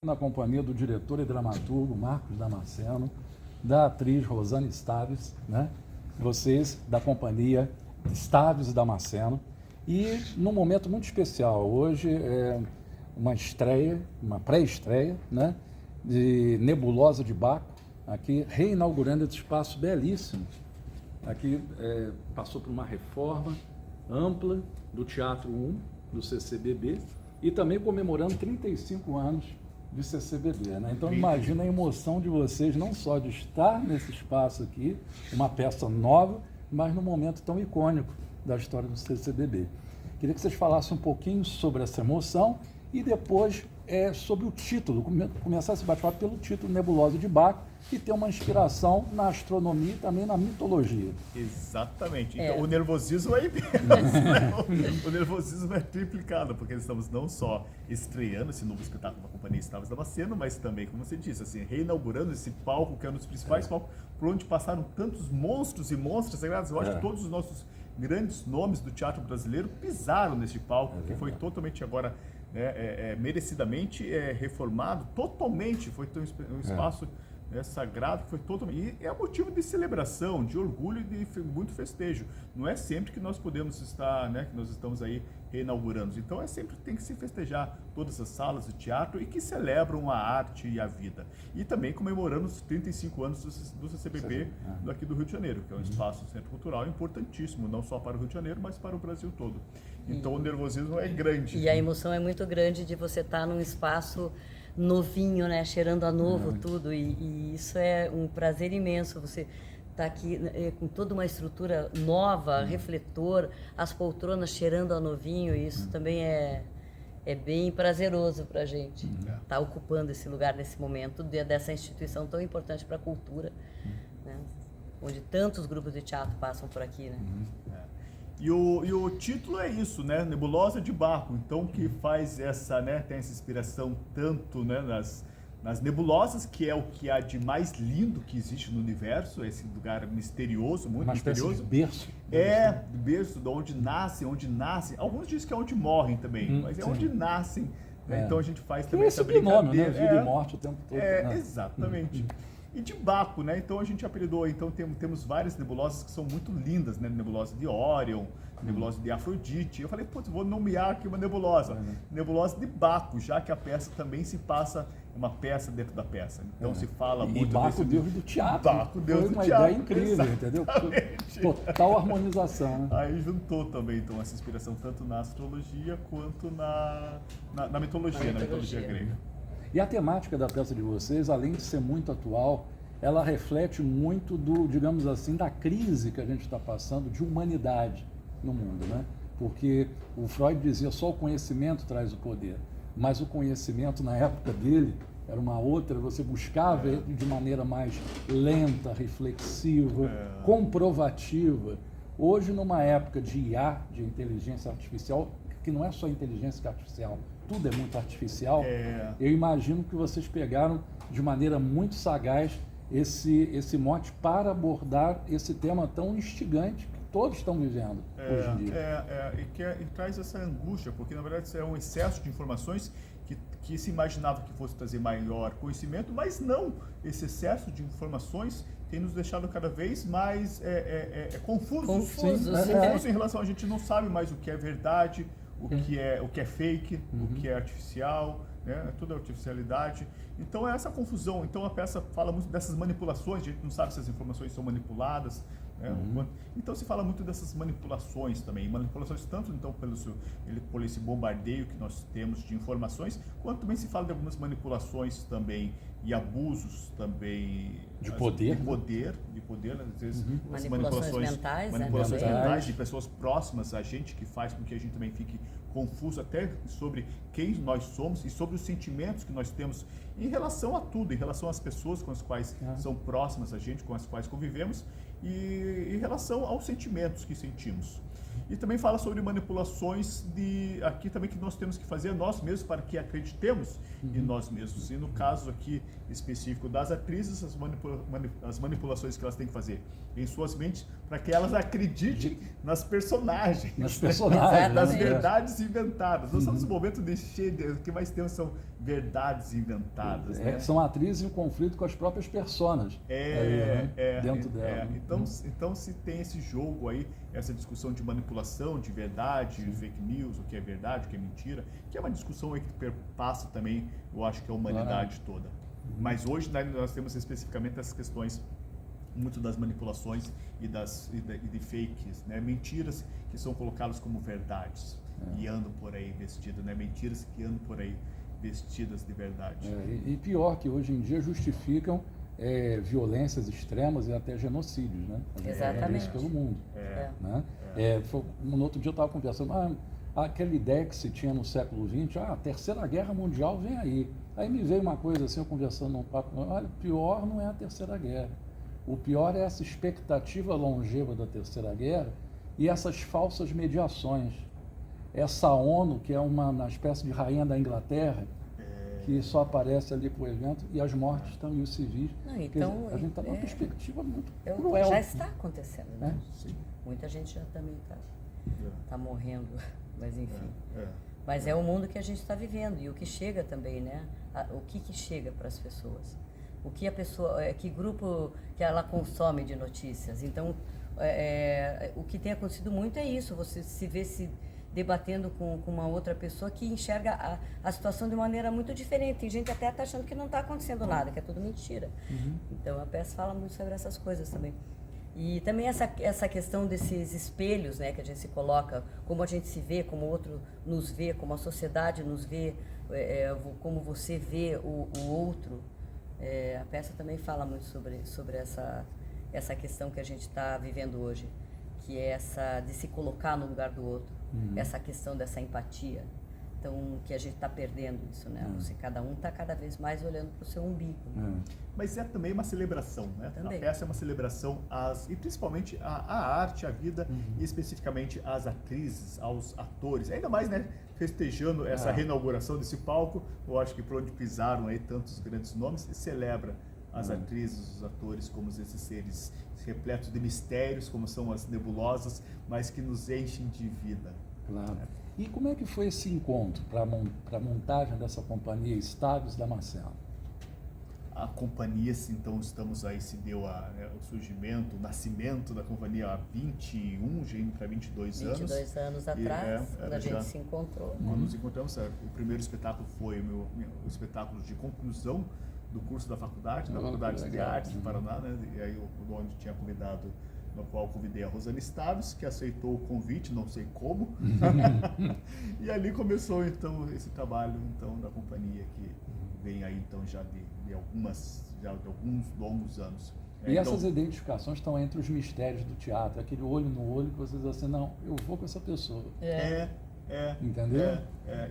Na companhia do diretor e dramaturgo Marcos Damasceno, da atriz Rosana Staves, né? Vocês da companhia Staves e Damasceno. E num momento muito especial, hoje é uma estreia, uma pré-estreia, né? De Nebulosa de Baco, aqui reinaugurando esse espaço belíssimo. Aqui passou por uma reforma ampla do Teatro 1, do CCBB, e também comemorando 35 anos de CCBB, né? Então imagina a emoção de vocês, não só de estar nesse espaço aqui, uma peça nova, mas num momento tão icônico da história do CCBB. Queria que vocês falassem um pouquinho sobre essa emoção e depois sobre o título, começar esse bate-papo pelo título Nebulosa de Baco, que tem uma inspiração na astronomia e também na mitologia. Exatamente. Então, o nervosismo é imenso, né? O nervosismo é triplicado, porque estamos não só estreando esse novo espetáculo da Companhia Staves Damasceno, mas também, como você disse, assim, reinaugurando esse palco, que é um dos principais palcos por onde passaram tantos monstros e monstras sagradas. Eu acho que todos os nossos grandes nomes do teatro brasileiro pisaram nesse palco, que foi totalmente agora merecidamente reformado, totalmente, foi um espaço sagrado, que foi totalmente, e é motivo de celebração, de orgulho e de muito festejo. Não é sempre que nós podemos estar, que nós estamos aí reinaugurando. Então sempre tem que se festejar todas as salas de teatro e que celebram a arte e a vida. E também comemorando os 35 anos do CCBB aqui do Rio de Janeiro, que é um espaço centro cultural importantíssimo, não só para o Rio de Janeiro, mas para o Brasil todo. Então o nervosismo é grande. E a emoção é muito grande de você estar num espaço novinho, né, cheirando a novo tudo, e isso é um prazer imenso, você tá aqui com toda uma estrutura nova, refletor, as poltronas cheirando a novinho, e isso também é bem prazeroso para a gente estar ocupando esse lugar nesse momento dessa instituição tão importante para a cultura, né, onde tantos grupos de teatro passam por aqui, né? E o título é isso, né? Nebulosa de Baco. Então, que faz essa, tem essa inspiração tanto, nas nebulosas, que é o que há de mais lindo que existe no universo, esse lugar misterioso, muito misterioso. Berço. Berço, de onde nascem. Alguns dizem que é onde morrem também, mas é onde nascem. Né? Então a gente faz também essa brincadeira. Vida e morte o tempo todo. Exatamente. E de Baco, né? Então a gente apelidou, então temos várias nebulosas que são muito lindas, né? Nebulosa de Órion, nebulosa de Afrodite. Eu falei, vou nomear aqui uma nebulosa. Nebulosa de Baco, já que a peça também se passa, uma peça dentro da peça. Então se fala muito e Baco, Deus do teatro. Baco, Deus do teatro. Foi uma ideia incrível, entendeu? Total harmonização, né? Aí juntou também, então, essa inspiração tanto na astrologia quanto na mitologia grega. E a temática da peça de vocês, além de ser muito atual, ela reflete muito digamos assim, da crise que a gente está passando de humanidade no mundo, né? Porque o Freud dizia só o conhecimento traz o poder, mas o conhecimento na época dele era uma outra, você buscava de maneira mais lenta, reflexiva, comprovativa. Hoje, numa época de IA, de inteligência artificial, que não é só inteligência artificial, tudo é muito artificial, eu imagino que vocês pegaram de maneira muito sagaz esse mote para abordar esse tema tão instigante que todos estão vivendo hoje em dia. E traz essa angústia, porque na verdade isso é um excesso de informações que se imaginava que fosse trazer maior conhecimento, mas não, esse excesso de informações tem nos deixado cada vez mais confusos em relação, a gente não sabe mais o que é verdade, o que é fake, o que é artificial, né? Tudo é artificialidade. Então é essa confusão. Então a peça fala muito dessas manipulações, a gente não sabe se as informações são manipuladas. Então se fala muito dessas manipulações também, manipulações tanto então por esse bombardeio que nós temos de informações, quanto também se fala de algumas manipulações também e abusos também de poder, às vezes manipulações mentais de pessoas próximas a gente, que faz com que a gente também fique confuso até sobre quem nós somos e sobre os sentimentos que nós temos em relação a tudo, em relação às pessoas com as quais são próximas a gente, com as quais convivemos, e em relação aos sentimentos que sentimos. E também fala sobre manipulações aqui também que nós temos que fazer nós mesmos para que acreditemos em nós mesmos. E no caso aqui específico das atrizes, as manipulações que elas têm que fazer em suas mentes para que elas acreditem nas personagens. Nas personagens. Das verdades inventadas. Nós estamos no momento de cheio, o que mais temos são verdades inventadas. Né? São atrizes em conflito com as próprias personas dentro dela. Então se tem esse jogo aí, essa discussão de manipulação, de verdade, fake news, o que é verdade, o que é mentira, que é uma discussão aí que perpassa também, eu acho que a humanidade toda. Mas hoje nós temos especificamente essas questões muito das manipulações e de fakes, né? Mentiras que são colocadas como verdades e andam por aí vestidas, né? Mentiras que andam por aí vestidas de verdade. E pior que hoje em dia justificam violências extremas e até genocídios, né? Exatamente. Isso pelo mundo. Né? No outro dia eu estava conversando, aquela ideia que se tinha no século XX, a Terceira Guerra Mundial vem aí. Aí me veio uma coisa assim, eu conversando num papo, olha, o pior não é a Terceira Guerra. O pior é essa expectativa longeva da Terceira Guerra e essas falsas mediações. Essa ONU, que é uma espécie de rainha da Inglaterra, que só aparece ali para o evento, e as mortes estão e os civis. Então, a gente está numa perspectiva muito cruel. Já está acontecendo, né? Sim. Muita gente já também está morrendo, mas enfim. Mas é o mundo que a gente está vivendo e o que chega também, né? O que chega para as pessoas? O que a pessoa, que grupo que ela consome de notícias? Então, o que tem acontecido muito é isso, você se vê se debatendo com uma outra pessoa que enxerga a situação de maneira muito diferente. Tem gente até está achando que não está acontecendo nada, que é tudo mentira. Então, a peça fala muito sobre essas coisas também. E também essa questão desses espelhos, né, que a gente se coloca, como a gente se vê, como o outro nos vê, como a sociedade nos vê, como você vê o outro. A peça também fala muito sobre essa questão que a gente está vivendo hoje, que é essa de se colocar no lugar do outro, essa questão dessa empatia. Então, que a gente está perdendo isso, né? Cada um está cada vez mais olhando para o seu umbigo. Mas é também uma celebração, né? Também. A peça é uma celebração e principalmente a arte, a vida, e especificamente às atrizes, aos atores. Ainda mais, né? Festejando essa reinauguração desse palco, eu acho que por onde pisaram aí tantos grandes nomes, celebra as atrizes, os atores, como esses seres repletos de mistérios, como são as nebulosas, mas que nos enchem de vida. Claro. E como é que foi esse encontro para a montagem dessa companhia Estados Damasceno? A companhia, então, estamos aí, se deu o surgimento, o nascimento da companhia há 21, já indo para 22 anos. 22 anos atrás, quando a gente se encontrou. Quando nos encontramos, o primeiro espetáculo foi o espetáculo de conclusão do curso da faculdade, da Faculdade de Artes do Paraná, né? E aí onde tinha convidado, no qual convidei a Rosana Estaves, que aceitou o convite, não sei como. E ali começou então esse trabalho então da companhia que vem aí então já de alguns longos anos. E essas identificações estão entre os mistérios do teatro, aquele olho no olho que vocês assim, não, eu vou com essa pessoa. Entendeu?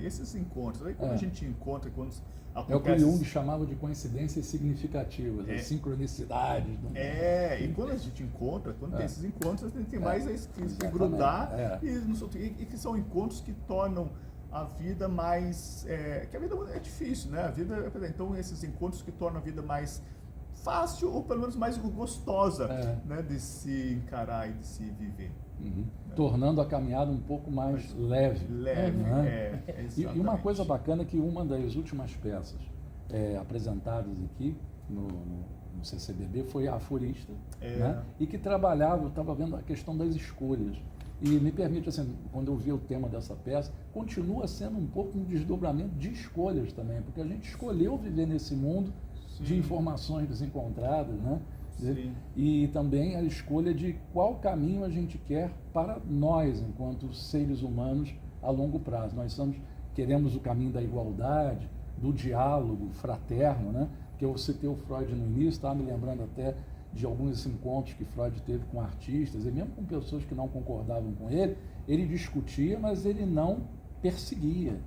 Esses encontros, aí quando a gente encontra, quando acontece... É o que Jung chamava de coincidências significativas, as sincronicidades. E quando a gente encontra, quando tem esses encontros, a gente tem mais a se grudar, e que são encontros que tornam a vida mais... que a vida é difícil, né? Então, esses encontros que tornam a vida mais fácil, ou pelo menos mais gostosa, né? De se encarar e de se viver. Tornando a caminhada um pouco mais leve. Né? E uma coisa bacana é que uma das últimas peças apresentadas aqui no CCBB foi a Aforista, né? E que trabalhava, estava vendo a questão das escolhas. E me permite, assim, quando eu vi o tema dessa peça, continua sendo um pouco um desdobramento de escolhas também, porque a gente escolheu viver nesse mundo de informações desencontradas, né? E também a escolha de qual caminho a gente quer para nós, enquanto seres humanos, a longo prazo. Nós queremos o caminho da igualdade, do diálogo fraterno, né? Que eu citei o Freud no início, estava me lembrando até de alguns encontros que Freud teve com artistas, e mesmo com pessoas que não concordavam com ele discutia, mas ele não perseguia.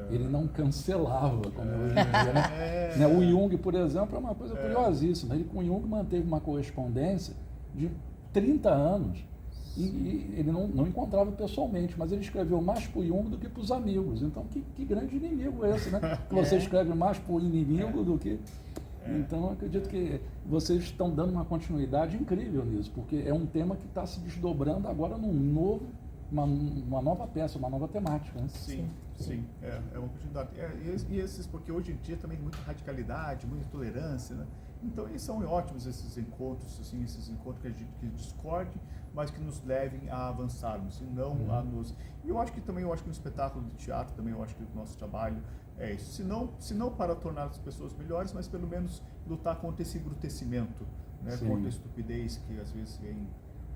Ele não cancelava, como hoje em dia, né? O Jung, por exemplo, é uma coisa curiosíssima. Ele com o Jung manteve uma correspondência de 30 anos. E ele não encontrava pessoalmente, mas ele escreveu mais para o Jung do que para os amigos. Então, que grande inimigo é esse, né? Que você escreve mais para o inimigo do que... Então, eu acredito que vocês estão dando uma continuidade incrível nisso, porque é um tema que está se desdobrando agora uma nova peça, uma nova temática. Né? Sim. É uma continuidade. E esses, porque hoje em dia também muita radicalidade, muita intolerância, né? Então, eles são ótimos esses encontros, assim, esses encontros que discordem, mas que nos levem a avançarmos, e não a nos... E eu acho que no espetáculo de teatro também, eu acho que o nosso trabalho é isso. Se não para tornar as pessoas melhores, mas pelo menos lutar contra esse embrutecimento, né? Contra a estupidez que às vezes vem,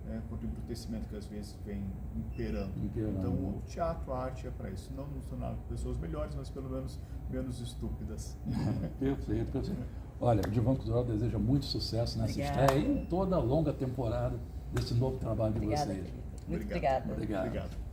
né? Contra o embrutecimento que às vezes vem imperando. Então, o teatro, a arte é para isso. Não nos tornar pessoas melhores, mas pelo menos menos estúpidas. Perfeito. Olha, o Divan Cultural deseja muito sucesso nessa estreia e em toda a longa temporada desse novo trabalho de vocês. Muito obrigada. Obrigado.